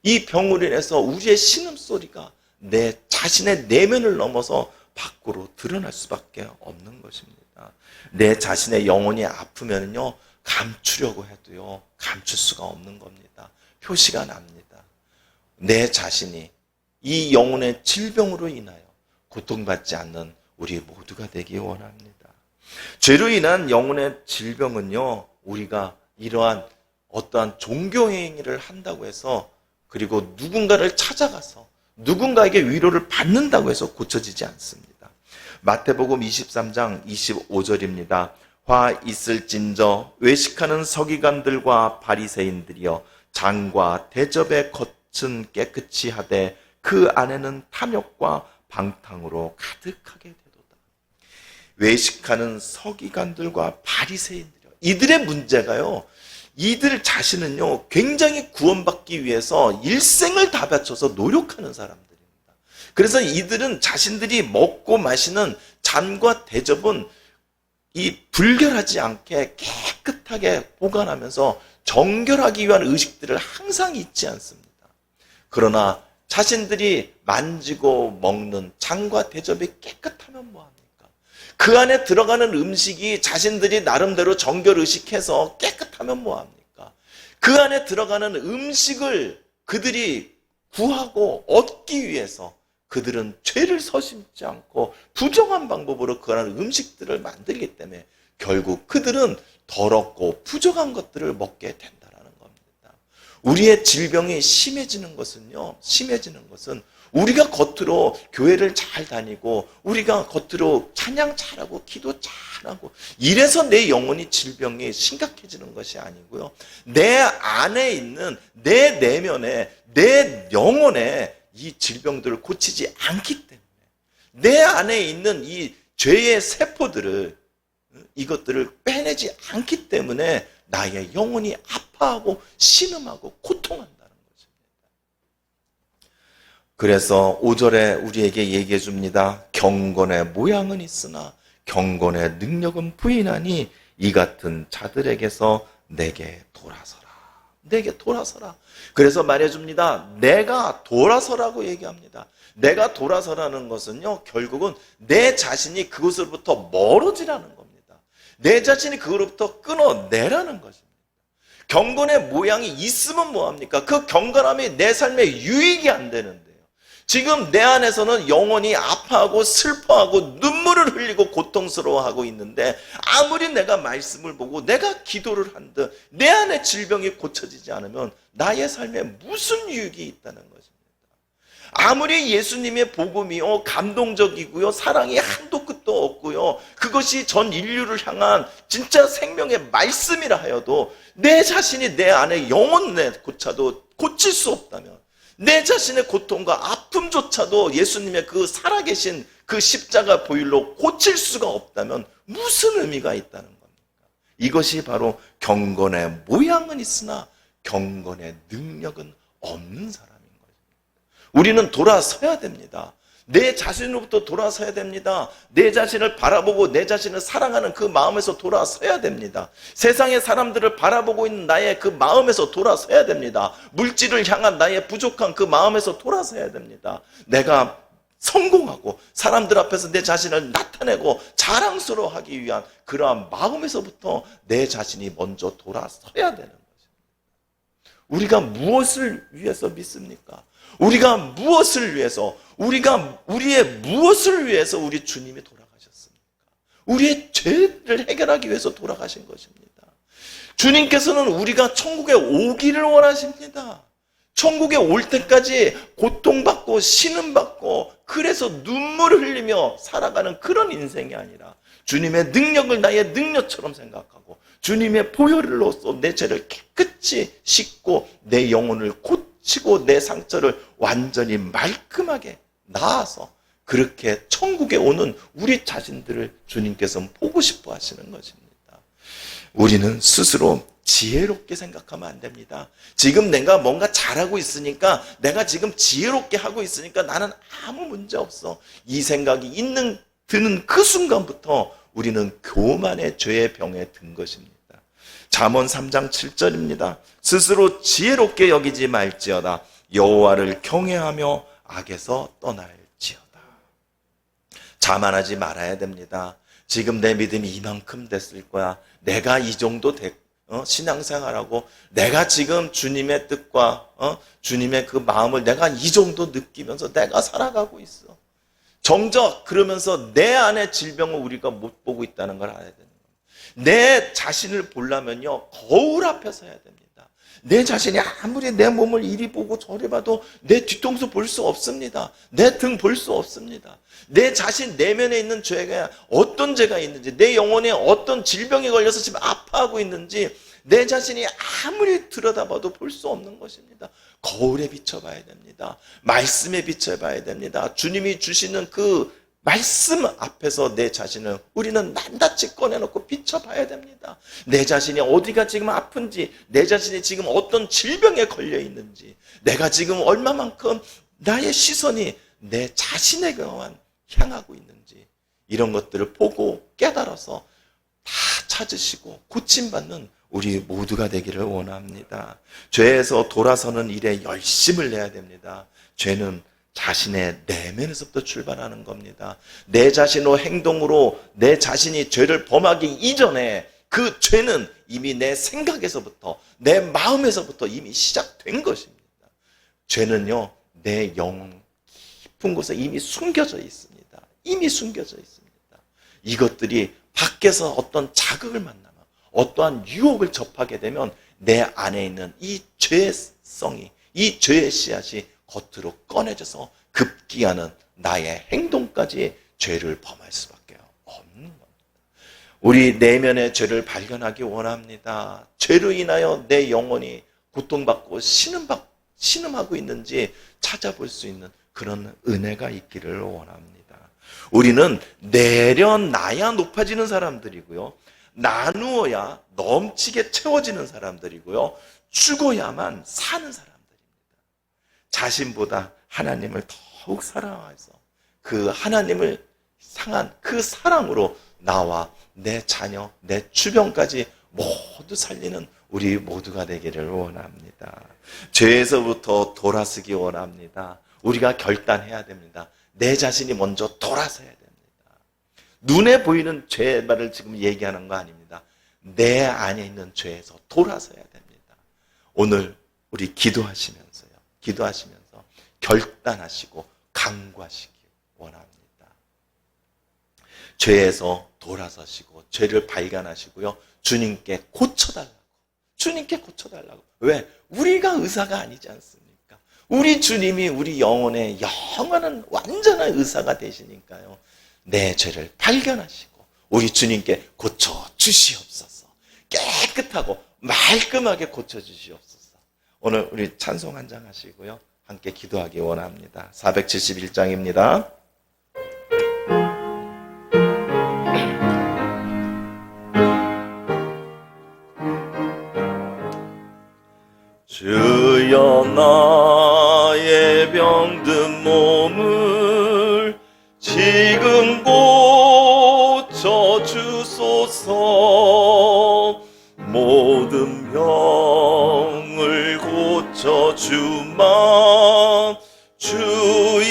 이 병으로 인해서 우리의 신음소리가 내 자신의 내면을 넘어서 밖으로 드러날 수밖에 없는 것입니다. 내 자신의 영혼이 아프면요, 감추려고 해도요, 감출 수가 없는 겁니다. 표시가 납니다. 내 자신이 이 영혼의 질병으로 인하여 고통받지 않는 우리 모두가 되기 원합니다. 죄로 인한 영혼의 질병은요, 우리가 이러한 어떠한 종교 행위를 한다고 해서, 그리고 누군가를 찾아가서 누군가에게 위로를 받는다고 해서 고쳐지지 않습니다. 마태복음 23장 25절입니다. 화 있을진저 외식하는 서기관들과 바리새인들이여, 장과 대접의 겉은 깨끗이 하되 그 안에는 탐욕과 방탕으로 가득하게 되도다. 외식하는 서기관들과 바리새인들이요, 이들의 문제가요, 이들 자신은요, 굉장히 구원받기 위해서 일생을 다 바쳐서 노력하는 사람들입니다. 그래서 이들은 자신들이 먹고 마시는 잔과 대접은 이 불결하지 않게 깨끗하게 보관하면서 정결하기 위한 의식들을 항상 잊지 않습니다. 그러나 자신들이 만지고 먹는 잔과 대접이 깨끗하면 뭐합니까? 그 안에 들어가는 음식이 자신들이 나름대로 정결의식해서 깨끗하면 뭐합니까? 그 안에 들어가는 음식을 그들이 구하고 얻기 위해서 그들은 죄를 서심지 않고 부정한 방법으로 그러한 음식들을 만들기 때문에 결국 그들은 더럽고 부정한 것들을 먹게 된다는 겁니다. 우리의 질병이 심해지는 것은 우리가 겉으로 교회를 잘 다니고, 우리가 겉으로 찬양 잘하고 기도 잘하고 이래서 내 영혼이 질병이 심각해지는 것이 아니고요, 내 안에 있는 내 내면에, 내 영혼에 이 질병들을 고치지 않기 때문에, 내 안에 있는 이 죄의 세포들을, 이것들을 빼내지 않기 때문에 나의 영혼이 아파하고 신음하고 고통한다는 것입니다. 그래서 5절에 우리에게 얘기해 줍니다. 경건의 모양은 있으나 경건의 능력은 부인하니 이 같은 자들에게서 내게 돌아서라. 내게 돌아서라. 그래서 말해줍니다. 내가 돌아서라고 얘기합니다. 내가 돌아서라는 것은요, 결국은 내 자신이 그것으로부터 멀어지라는 겁니다. 내 자신이 그것으로부터 끊어내라는 것입니다. 경건의 모양이 있으면 뭐합니까? 그 경건함이 내 삶에 유익이 안 되는데요. 지금 내 안에서는 영혼이 아파하고 슬퍼하고 눈물을 흘리고 고통스러워하고 있는데 아무리 내가 말씀을 보고 내가 기도를 한들 내 안에 질병이 고쳐지지 않으면 나의 삶에 무슨 유익이 있다는 것입니다. 아무리 예수님의 복음이 감동적이고요, 사랑이 한도 끝도 없고요, 그것이 전 인류를 향한 진짜 생명의 말씀이라 하여도 내 자신이 내 안에 영혼조차도 고칠 수 없다면, 내 자신의 고통과 아픔조차도 예수님의 그 살아계신 그 십자가 보혈로 고칠 수가 없다면 무슨 의미가 있다는 겁니까? 이것이 바로 경건의 모양은 있으나 경건의 능력은 없는 사람인 것입니다. 우리는 돌아서야 됩니다. 내 자신으로부터 돌아서야 됩니다. 내 자신을 바라보고 내 자신을 사랑하는 그 마음에서 돌아서야 됩니다. 세상의 사람들을 바라보고 있는 나의 그 마음에서 돌아서야 됩니다. 물질을 향한 나의 부족한 그 마음에서 돌아서야 됩니다. 내가 성공하고 사람들 앞에서 내 자신을 나타내고 자랑스러워하기 위한 그러한 마음에서부터 내 자신이 먼저 돌아서야 되는 것입니다. 우리가 무엇을 위해서 믿습니까? 우리가 무엇을 위해서, 우리의 무엇을 위해서 우리 주님이 돌아가셨습니까? 우리의 죄를 해결하기 위해서 돌아가신 것입니다. 주님께서는 우리가 천국에 오기를 원하십니다. 천국에 올 때까지 고통받고 신음받고 그래서 눈물을 흘리며 살아가는 그런 인생이 아니라 주님의 능력을 나의 능력처럼 생각하고 주님의 보혈로서 내 죄를 깨끗이 씻고 내 영혼을 고치고 내 상처를 완전히 말끔하게 나아서 그렇게 천국에 오는 우리 자신들을 주님께서는 보고 싶어 하시는 것입니다. 우리는 스스로 지혜롭게 생각하면 안 됩니다. 지금 내가 뭔가 잘하고 있으니까, 내가 지금 지혜롭게 하고 있으니까 나는 아무 문제 없어, 이 생각이 드는 그 순간부터 우리는 교만의 죄의 병에 든 것입니다. 잠언 3장 7절입니다. 스스로 지혜롭게 여기지 말지어다. 여호와를 경외하며 악에서 떠날지어다. 자만하지 말아야 됩니다. 지금 내 믿음이 이만큼 됐을 거야. 내가 이 정도 신앙생활하고 내가 지금 주님의 뜻과 주님의 그 마음을 내가 이 정도 느끼면서 내가 살아가고 있어. 정작 그러면서 내 안에 질병을 우리가 못 보고 있다는 걸 알아야 되는 거예요. 내 자신을 보려면요, 거울 앞에서 해야 됩니다. 내 자신이 아무리 내 몸을 이리 보고 저리 봐도 내 뒤통수 볼 수 없습니다. 내 등 볼 수 없습니다. 내 자신 내면에 있는 죄가 어떤 죄가 있는지, 내 영혼에 어떤 질병이 걸려서 지금 아파하고 있는지 내 자신이 아무리 들여다봐도 볼 수 없는 것입니다. 거울에 비춰봐야 됩니다. 말씀에 비춰봐야 됩니다. 주님이 주시는 그 말씀 앞에서 내 자신을 우리는 낱낱이 꺼내놓고 비춰봐야 됩니다. 내 자신이 어디가 지금 아픈지, 내 자신이 지금 어떤 질병에 걸려 있는지, 내가 지금 얼마만큼 나의 시선이 내 자신에게만 향하고 있는지, 이런 것들을 보고 깨달아서 다 찾으시고 고침받는 우리 모두가 되기를 원합니다. 죄에서 돌아서는 일에 열심을 내야 됩니다. 죄는 자신의 내면에서부터 출발하는 겁니다. 내 자신의 행동으로 내 자신이 죄를 범하기 이전에 그 죄는 이미 내 생각에서부터, 내 마음에서부터 이미 시작된 것입니다. 죄는요, 내 영혼 깊은 곳에 이미 숨겨져 있습니다. 이미 숨겨져 있습니다. 이것들이 밖에서 어떤 자극을 만나면, 어떠한 유혹을 접하게 되면 내 안에 있는 이 죄성이, 이 죄의 씨앗이 겉으로 꺼내져서 급기야는 나의 행동까지 죄를 범할 수밖에 없는 겁니다. 우리 내면의 죄를 발견하기 원합니다. 죄로 인하여 내 영혼이 고통받고 신음하고 있는지 찾아볼 수 있는 그런 은혜가 있기를 원합니다. 우리는 내려놔야 높아지는 사람들이고요, 나누어야 넘치게 채워지는 사람들이고요, 죽어야만 사는 사람들입니다. 자신보다 하나님을 더욱 사랑해서 그 하나님을 향한 그 사랑으로 나와 내 자녀, 내 주변까지 모두 살리는 우리 모두가 되기를 원합니다. 죄에서부터 돌아서기 원합니다. 우리가 결단해야 됩니다. 내 자신이 먼저 돌아서야 됩니다. 눈에 보이는 죄를 지금 얘기하는 거 아닙니다. 내 안에 있는 죄에서 돌아서야 됩니다. 오늘 우리 기도하시면서 결단하시고 강구하시기 원합니다. 죄에서 돌아서시고 죄를 발견하시고요. 주님께 고쳐달라고. 왜? 우리가 의사가 아니지 않습니까? 우리 주님이 우리 영혼의 영원한 완전한 의사가 되시니까요. 내 죄를 발견하시고 우리 주님께 고쳐주시옵소서. 깨끗하고 말끔하게 고쳐주시옵소서. 오늘 우리 찬송 한 장 하시고요. 함께 기도하기 원합니다. 471장입니다. 주여 나의 병든 몸을 지금 고쳐주소서. 모든 병을 고쳐주마 주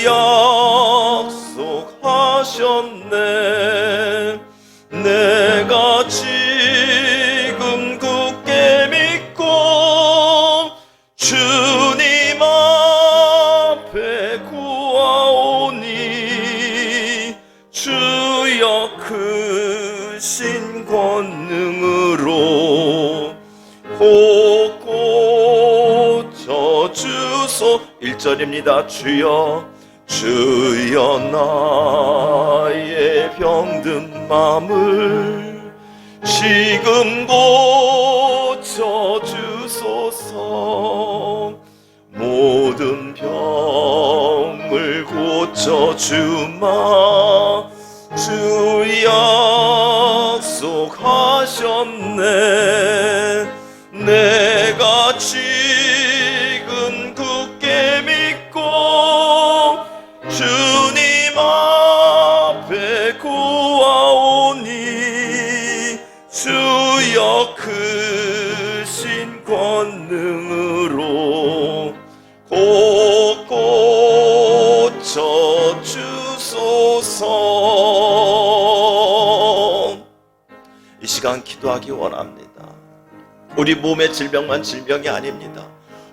약속하셨네. 내가 지금 굳게 믿고 주님 앞에 구하오니 주여 크신 권능으로 고쳐주소. 1절입니다. 주여 나의 병든 맘을 지금 고쳐주소서. 모든 병을 고쳐주마 주 약속하셨네. 내가 지금 굳게 믿고 주님 앞에 구하오니 주여 크신 권능으로 고쳐주소서. 이 시간 기도하기 원합니다. 우리 몸의 질병만 질병이 아닙니다.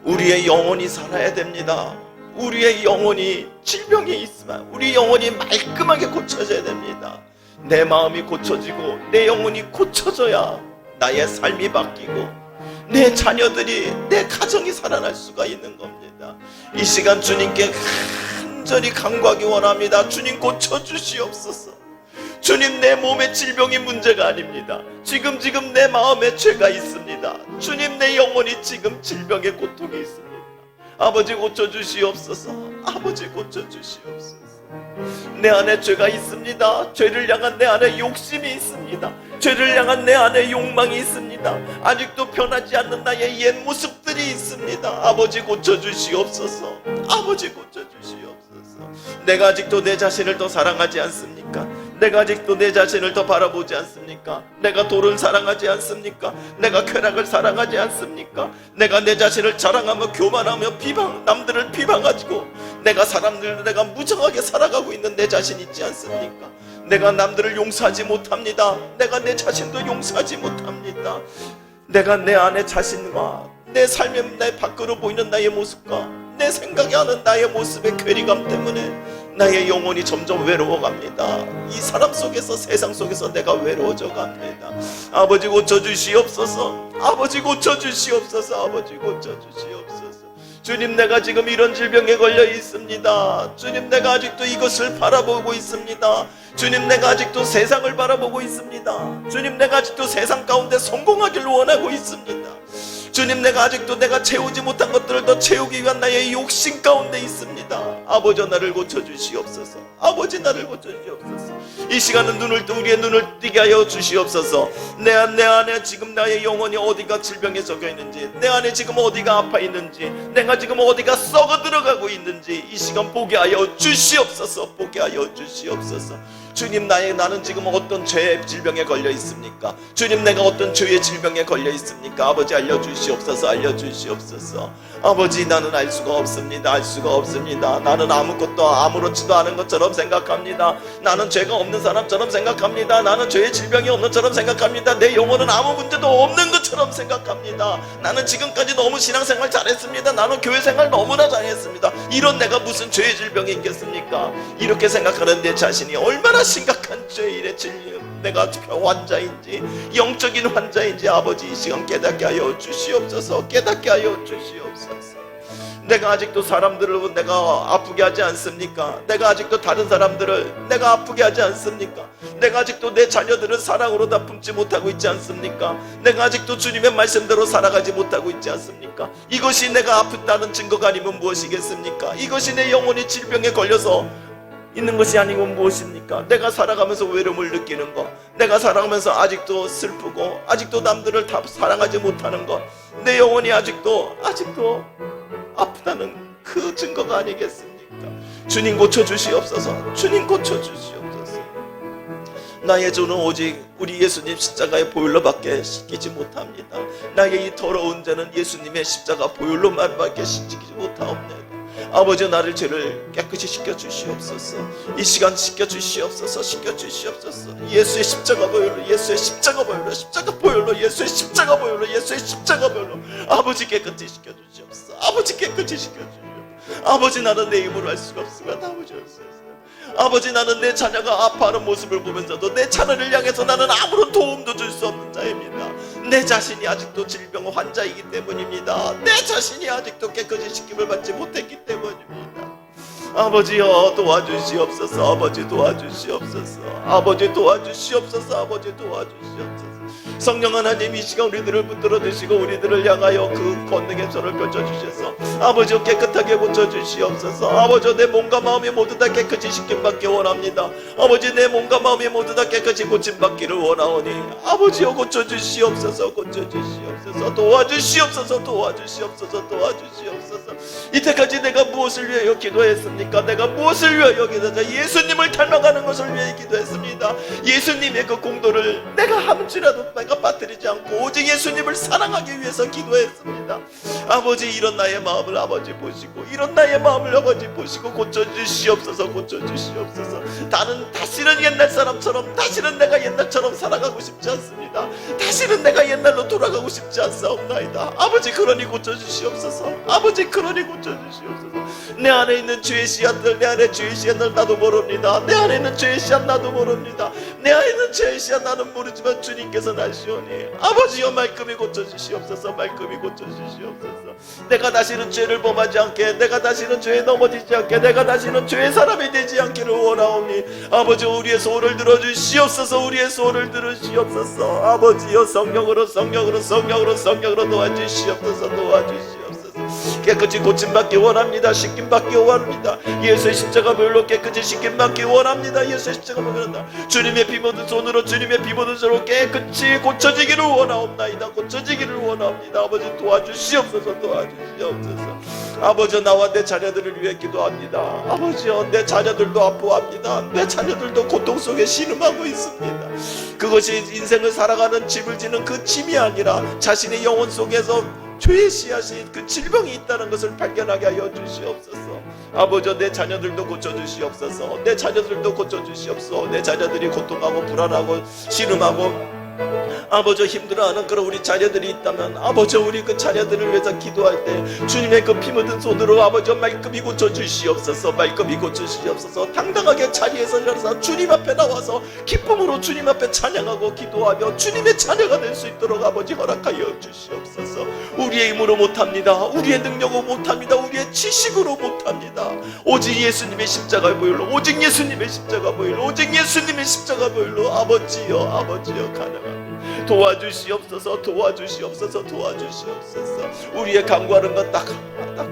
우리의 영혼이 살아야 됩니다. 우리의 영혼이 질병이 있으면 우리 영혼이 말끔하게 고쳐져야 됩니다. 내 마음이 고쳐지고 내 영혼이 고쳐져야 나의 삶이 바뀌고 내 자녀들이, 내 가정이 살아날 수가 있는 겁니다. 이 시간 주님께 간절히 간구하기 원합니다. 주님 고쳐주시옵소서. 주님, 내 몸의 질병이 문제가 아닙니다. 지금 내 마음에 죄가 있습니다. 주님, 내 영혼이 지금 질병의 고통이 있습니다. 아버지 고쳐주시옵소서. 아버지 고쳐주시옵소서. 내 안에 죄가 있습니다. 죄를 향한 내 안에 욕심이 있습니다. 죄를 향한 내 안에 욕망이 있습니다. 아직도 변하지 않는 나의 옛 모습들이 있습니다. 아버지 고쳐주시옵소서. 아버지 고쳐주시옵소서. 내가 아직도 내 자신을 더 사랑하지 않습니까? 내가 아직도 내 자신을 더 바라보지 않습니까? 내가 돈을 사랑하지 않습니까? 내가 쾌락을 사랑하지 않습니까? 내가 내 자신을 자랑하며 교만하며 남들을 비방가지고 내가 무정하게 살아가고 있는 내 자신 있지 않습니까? 내가 남들을 용서하지 못합니다. 내가 내 자신도 용서하지 못합니다. 내가 내 안의 자신과 내 삶에 내 밖으로 보이는 나의 모습과 내 생각이 하는 나의 모습의 괴리감 때문에 나의 영혼이 점점 외로워갑니다. 이 사람 속에서, 세상 속에서 내가 외로워져 갑니다. 아버지 고쳐주시옵소서. 아버지 고쳐주시옵소서. 아버지 고쳐주시옵소서. 주님, 내가 지금 이런 질병에 걸려 있습니다. 주님, 내가 아직도 이것을 바라보고 있습니다. 주님, 내가 아직도 세상을 바라보고 있습니다. 주님, 내가 아직도 세상 가운데 성공하기를 원하고 있습니다. 주님, 내가 아직도 내가 채우지 못한 것들을 더 채우기 위한 나의 욕심 가운데 있습니다. 아버지, 나를 고쳐주시옵소서. 아버지, 나를 고쳐주시옵소서. 이 시간은 우리의 눈을 뜨게 하여 주시옵소서. 내 안에 지금 나의 영혼이 어디가 질병에 섞여 있는지, 내 안에 지금 어디가 아파 있는지, 내가 지금 어디가 썩어 들어가고 있는지 이 시간 보게 하여 주시옵소서. 보게 하여 주시옵소서. 주님, 나는 지금 어떤 죄의 질병에 걸려 있습니까? 주님, 내가 어떤 죄의 질병에 걸려 있습니까? 아버지, 알려주시옵소서. 알려주시옵소서. 아버지, 나는 알 수가 없습니다. 알 수가 없습니다. 나는 아무렇지도 않은 것처럼 생각합니다. 나는 죄가 없는 사람처럼 생각합니다. 나는 죄의 질병이 없는 것처럼 생각합니다. 내 영혼은 아무 문제도 없는 것처럼 생각합니다. 나는 지금까지 너무 신앙생활 잘했습니다. 나는 교회생활 너무나 잘했습니다. 이런 내가 무슨 죄의 질병이 있겠습니까? 이렇게 생각하는 내 자신이 얼마나 심각한 죄의 질병, 내가 환자인지, 영적인 환자인지 아버지 이 시간 깨닫게 하여 주시옵소서. 깨닫게 하여 주시옵소서. 내가 아직도 사람들을 내가 아프게 하지 않습니까? 내가 아직도 다른 사람들을 내가 아프게 하지 않습니까? 내가 아직도 내 자녀들을 사랑으로 다 품지 못하고 있지 않습니까? 내가 아직도 주님의 말씀대로 살아가지 못하고 있지 않습니까? 이것이 내가 아프다는 증거가 아니면 무엇이겠습니까? 이것이 내 영혼이 질병에 걸려서 있는 것이 아니면 무엇입니까? 내가 살아가면서 외로움을 느끼는 것, 내가 살아가면서 아직도 슬프고 아직도 남들을 다 사랑하지 못하는 것, 내 영혼이 아직도 아프다는 그 증거가 아니겠습니까? 주님 고쳐주시옵소서. 주님 고쳐주시옵소서. 나의 죄는 오직 우리 예수님 십자가의 보혈로밖에 씻기지 못합니다. 나의 이 더러운 죄는 예수님의 십자가 보혈로만밖에 씻기지 못하옵니다. 아버지, 나를 죄를 깨끗이 씻겨주시옵소서. 이 시간 씻겨주시옵소서. 씻겨주시옵소서. 예수의 십자가 보혈로, 예수의 십자가 보혈로, 십자가 보혈로, 예수의 십자가 보혈로, 예수의 십자가 보혈로 아버지 깨끗이 씻겨주시옵소서. 아버지 깨끗이 씻겨주시옵소서. 아버지, 나는 내 힘으로 할 수가 없습니다. 아버지, 아버지, 나는 내 자녀가 아파하는 모습을 보면서도 내 자녀를 향해서 나는 아무런 도움도 줄 수 없는 자입니다. 내 자신이 아직도 질병 환자이기 때문입니다. 내 자신이 아직도 깨끗이 씻김을 받지 못했기 때문입니다. 아버지여, 도와주시옵소서. 아버지, 도와주시옵소서. 아버지, 도와주시옵소서. 아버지, 도와주시옵소서. 성령 하나님, 이 시간 우리들을 붙들어 주시고 우리들을 향하여 그 권능의 손을 펼쳐주셔서 아버지 깨끗하게 고쳐주시옵소서. 아버지, 내 몸과 마음이 모두 다 깨끗이 씻김받기 원합니다. 아버지, 내 몸과 마음이 모두 다 깨끗이 고침받기를 원하오니 아버지여, 고쳐주시옵소서. 고쳐주시옵소서. 도와주시옵소서. 도와주시옵소서. 도와주시옵소서. 이때까지 내가 무엇을 위하여 기도했습니까? 내가 무엇을 위하여 기도했습니까? 예수님을 닮아가는 것을 위해 기도했습니다. 예수님의 그 공도를 내가 함지라도 내가 빠뜨리지 않고 오직 예수님을 사랑하기 위해서 기도했습니다. 아버지, 이런 나의 마음을 아버지 보시고, 이런 나의 마음을 아버지 보시고 고쳐주시옵소서. 고쳐주시옵소서. 나는 다시는 옛날 사람처럼, 다시는 내가 옛날처럼 살아가고 싶지 않습니다. 다시는 내가 옛날로 돌아가고 싶지 않사옵나이다. 아버지, 그러니 고쳐주시옵소서. 아버지, 그러니 고쳐주시옵소서. 내 안에 있는 죄의 씨앗들, 내 안에 죄의 씨앗을 나도 모릅니다. 내 안에 있는 죄의 씨앗 나도 모릅니다. 내 안에 있는 죄의 씨앗 나는 모르지만 주님께서 나시오니 아버지여, 말끔히 고쳐주시옵소서. 말끔히 고쳐주시옵소서. 내가 다시는 죄를 범하지 않게, 내가 다시는 죄에 넘어지지 않게, 내가 다시는 죄의 사람이 되지 않기를 원하오니 아버지, 우리의 소원을 들어주시옵소서. 우리의 소원을 들으시옵소서. 아버지여, 성령으로 도와주시옵소서. 도와주시옵소서. 깨끗이 고침받기 원합니다. 씻김받기 원합니다. 예수의 십자가 보혈로 깨끗이 씻김받기 원합니다. 예수의 십자가 보혈로 주님의 피 묻은 손으로, 주님의 피 묻은 손으로 깨끗이 고쳐지기를 원하옵나이다. 고쳐지기를 원합니다. 아버지, 도와주시옵소서. 도와주시옵소서. 아버지, 나와 내 자녀들을 위해 기도합니다. 아버지여, 내 자녀들도 아파합니다. 내 자녀들도 고통 속에 신음하고 있습니다. 그것이 인생을 살아가는 짐을 지는 그 짐이 아니라 자신의 영혼 속에서 죄의 씨앗이, 그 질병이 있다는 것을 발견하게 하여 주시옵소서. 아버지, 내 자녀들도 고쳐주시옵소서. 내 자녀들도 고쳐주시옵소서. 내 자녀들이 고통하고 불안하고 신음하고 아버지 힘들어하는 그런 우리 자녀들이 있다면 아버지, 우리 그 자녀들을 위해서 기도할 때 주님의 그 피 묻은 손으로 아버지 말끔히 고쳐주시옵소서. 말끔히 고쳐주시옵소서. 당당하게 자리에서 일어나서 주님 앞에 나와서 기쁨으로 주님 앞에 찬양하고 기도하며 주님의 자녀가 될 수 있도록 아버지 허락하여 주시옵소서. 우리의 힘으로 못합니다. 우리의 능력으로 못합니다. 우리의 지식으로 못합니다. 오직 예수님의 십자가 보혈로, 오직 예수님의 십자가 보혈로, 오직 예수님의 십자가 보혈로 아버지여 가능합니다. 도와주시옵소서, 도와주시옵소서, 도와주시옵소서. 우리의 간구하는 건 딱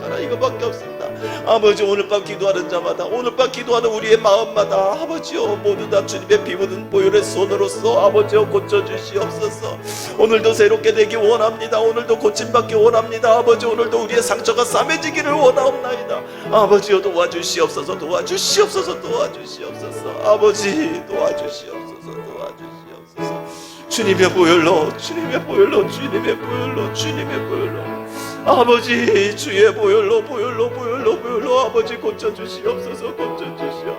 하나 이거밖에 없습니다. 아버지, 오늘 밤 기도하는 자마다, 오늘 밤 기도하는 우리의 마음마다 아버지요, 모두 다 주님의 피 묻은 보혈의 손으로서 아버지요 고쳐주시옵소서. 오늘도 새롭게 되기 원합니다. 오늘도 고침받기 원합니다. 아버지, 오늘도 우리의 상처가 싸매지기를 원하옵나이다. 아버지요, 도와주시옵소서, 도와주시옵소서, 도와주시옵소서. 아버지, 도와주시옵소서, 도와주시옵소서. 주님의 보혈로, 주님의 보혈로, 주님의 보혈로, 주님의 보혈로, 아버지, 주의 보혈로, 보혈로, 보혈로, 보혈로, 아버지 고쳐주시옵소서, 고쳐주시오.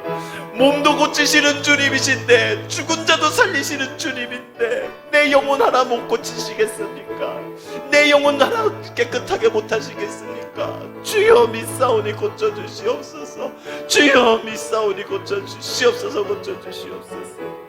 몸도 고치시는 주님이신데, 죽은 자도 살리시는 주님인데, 내 영혼 하나 못 고치시겠습니까? 내 영혼 하나 깨끗하게 못 하시겠습니까? 주여 믿사오니 고쳐주시옵소서. 주여 믿사오니 고쳐주시옵소서, 고쳐주시옵소서.